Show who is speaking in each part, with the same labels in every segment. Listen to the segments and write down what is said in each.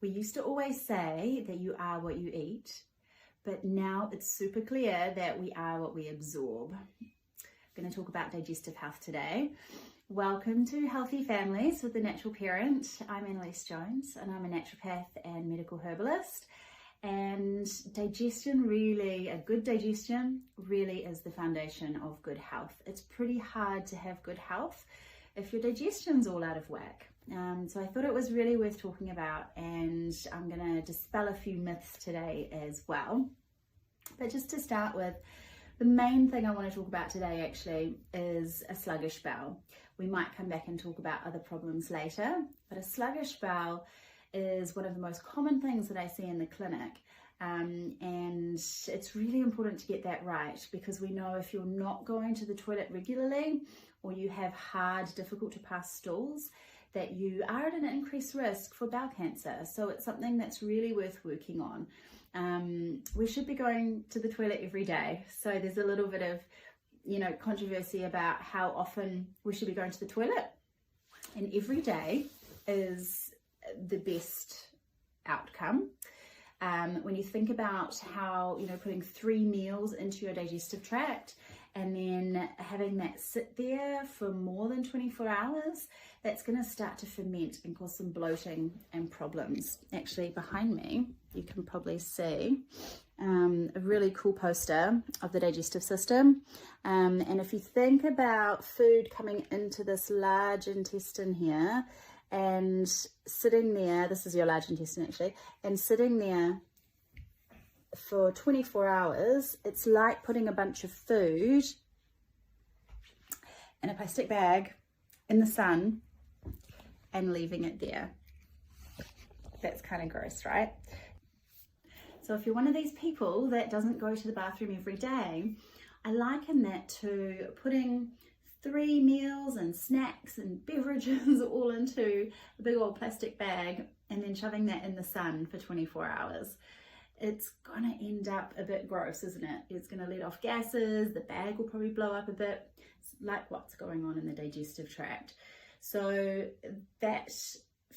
Speaker 1: We used to always say that you are what you eat, but now it's super clear that we are what we absorb. I'm going to talk about digestive health today. Welcome to Healthy Families with the Natural Parent. I'm Annaliese Jones and I'm a naturopath and medical herbalist. And digestion really, a good digestion really is the foundation of good health. It's pretty hard to have good health if your digestion's all out of whack. So I thought it was really worth talking about, and I'm going to dispel a few myths today as well. But just to start with, the main thing I want to talk about today actually is a sluggish bowel. We might come back and talk about other problems later, but a sluggish bowel is one of the most common things that I see in the clinic. And it's really important to get that right, because we know if you're not going to the toilet regularly or you have hard, difficult to pass stools, that you are at an increased risk for bowel cancer. So it's something that's really worth working on. We should be going to the toilet every day. So there's a little bit of, controversy about how often we should be going to the toilet. And every day is the best outcome. When you think about how, putting 3 meals into your digestive tract and then having that sit there for more than 24 hours, that's going to start to ferment and cause some bloating and problems. Actually, behind me, you can probably see a really cool poster of the digestive system. And if you think about food coming into this large intestine here and sitting there, this is your large intestine actually, and sitting there for 24 hours, it's like putting a bunch of food in a plastic bag in the sun and leaving it there. That's kind of gross, right? So if you're one of these people that doesn't go to the bathroom every day, I liken that to putting 3 meals and snacks and beverages all into a big old plastic bag and then shoving that in the sun for 24 hours. It's gonna end up a bit gross, isn't it? It's gonna let off gases, the bag will probably blow up a bit. It's like what's going on in the digestive tract. So that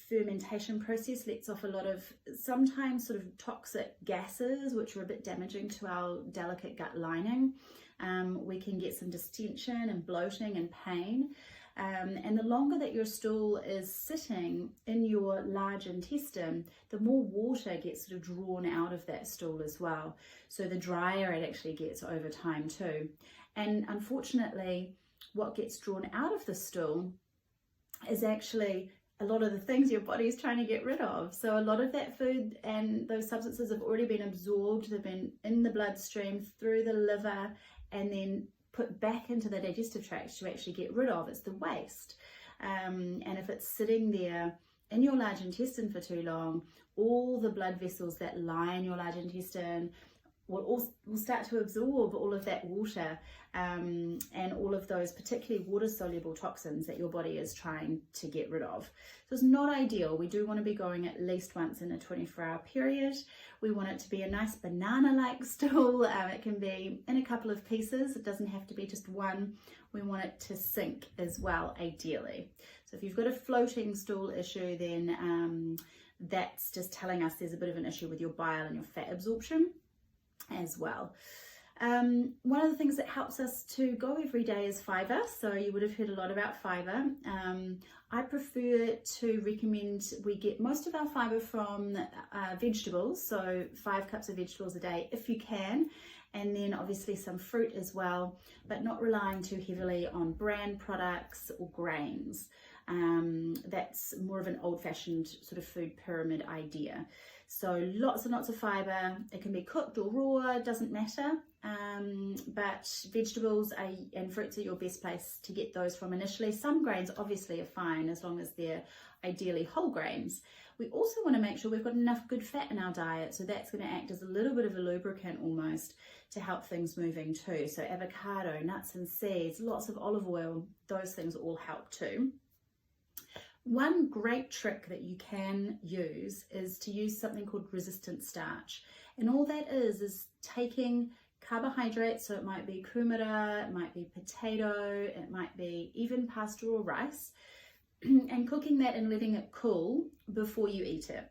Speaker 1: fermentation process lets off a lot of sometimes sort of toxic gases, which are a bit damaging to our delicate gut lining. We can get some distension and bloating and pain. And the longer that your stool is sitting in your large intestine, the more water gets sort of drawn out of that stool as well. So the drier it actually gets over time too. And unfortunately, what gets drawn out of the stool is actually a lot of the things your body is trying to get rid of. So a lot of that food and those substances have already been absorbed, they've been in the bloodstream, through the liver, and then put back into the digestive tract to actually get rid of. It's the waste. And if it's sitting there in your large intestine for too long, all the blood vessels that line your large intestine will start to absorb all of that water and all of those particularly water-soluble toxins that your body is trying to get rid of. So it's not ideal. We do want to be going at least once in a 24-hour period. We want it to be a nice banana-like stool. It can be in a couple of pieces. It doesn't have to be just one. We want it to sink as well, ideally. So if you've got a floating stool issue, then that's just telling us there's a bit of an issue with your bile and your fat absorption as well. One of the things that helps us to go every day is fiber. So you would have heard a lot about fiber. I prefer to recommend we get most of our fiber from vegetables, so 5 cups of vegetables a day if you can, and then obviously some fruit as well, but not relying too heavily on bran products or grains. That's more of an old-fashioned sort of food pyramid idea. So lots and lots of fiber. It can be cooked or raw, doesn't matter. But vegetables and fruits are your best place to get those from initially. Some grains obviously are fine as long as they're ideally whole grains. We also want to make sure we've got enough good fat in our diet, so that's going to act as a little bit of a lubricant almost to help things moving too. So avocado, nuts and seeds, lots of olive oil, those things all help too. One great trick that you can use is to use something called resistant starch. And all that is taking carbohydrates, so it might be kumara, it might be potato, it might be even pasta or rice, and cooking that and letting it cool before you eat it.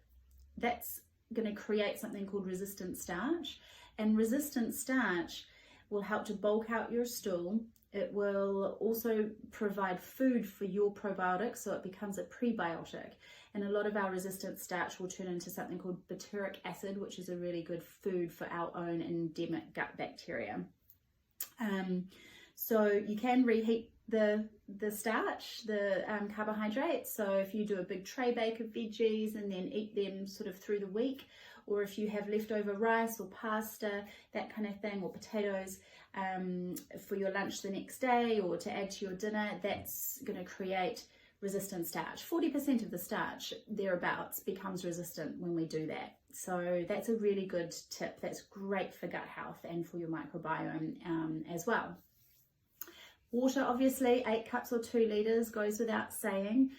Speaker 1: that's going to create something called resistant starch, and resistant starch will help to bulk out your stool. It will also provide food for your probiotics, so it becomes a prebiotic. And a lot of our resistant starch will turn into something called butyric acid, which is a really good food for our own endemic gut bacteria. So you can reheat the starch, the carbohydrates. So if you do a big tray bake of veggies and then eat them sort of through the week, or if you have leftover rice or pasta, that kind of thing, or potatoes for your lunch the next day or to add to your dinner, that's going to create resistant starch. 40% of the starch thereabouts becomes resistant when we do that. So that's a really good tip. That's great for gut health and for your microbiome as well. Water, obviously, 8 cups or 2 litres goes without saying.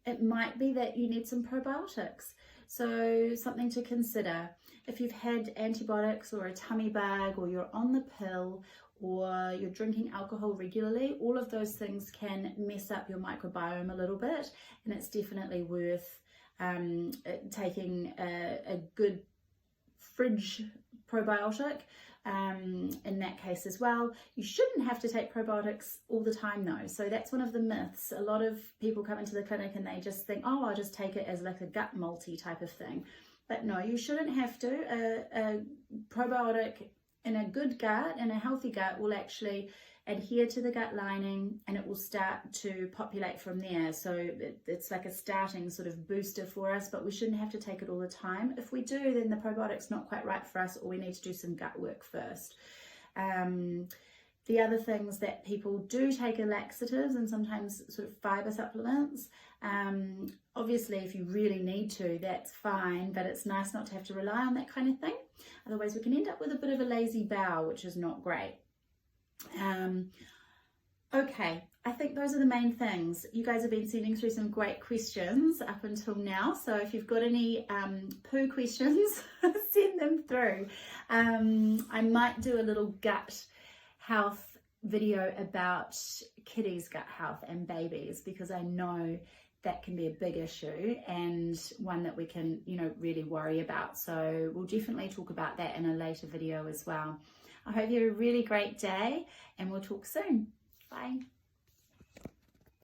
Speaker 1: It might be that you need some probiotics. So something to consider. If you've had antibiotics or a tummy bug, or you're on the pill, or you're drinking alcohol regularly, all of those things can mess up your microbiome a little bit, and it's definitely worth taking a good fridge probiotic in that case as well. You shouldn't have to take probiotics all the time though, so that's one of the myths. A lot of people come into the clinic and they just think, oh, I'll just take it as like a gut multi type of thing, but no, you shouldn't have to. A probiotic in a good gut and a healthy gut will actually adhere to the gut lining, and it will start to populate from there. So it's like a starting sort of booster for us, but we shouldn't have to take it all the time. If we do, then the probiotic's not quite right for us, or we need to do some gut work first. The other things that people do take are laxatives and sometimes sort of fiber supplements. Obviously, if you really need to, that's fine, but it's nice not to have to rely on that kind of thing. Otherwise, we can end up with a bit of a lazy bowel, which is not great. Okay, I think those are the main things. You guys have been sending through some great questions up until now, so if you've got any poo questions, send them through. I might do a little gut health video about kiddies' gut health and babies, because I know that can be a big issue and one that we can, really worry about. So we'll definitely talk about that in a later video as well. I hope you have a really great day, and we'll talk soon. Bye.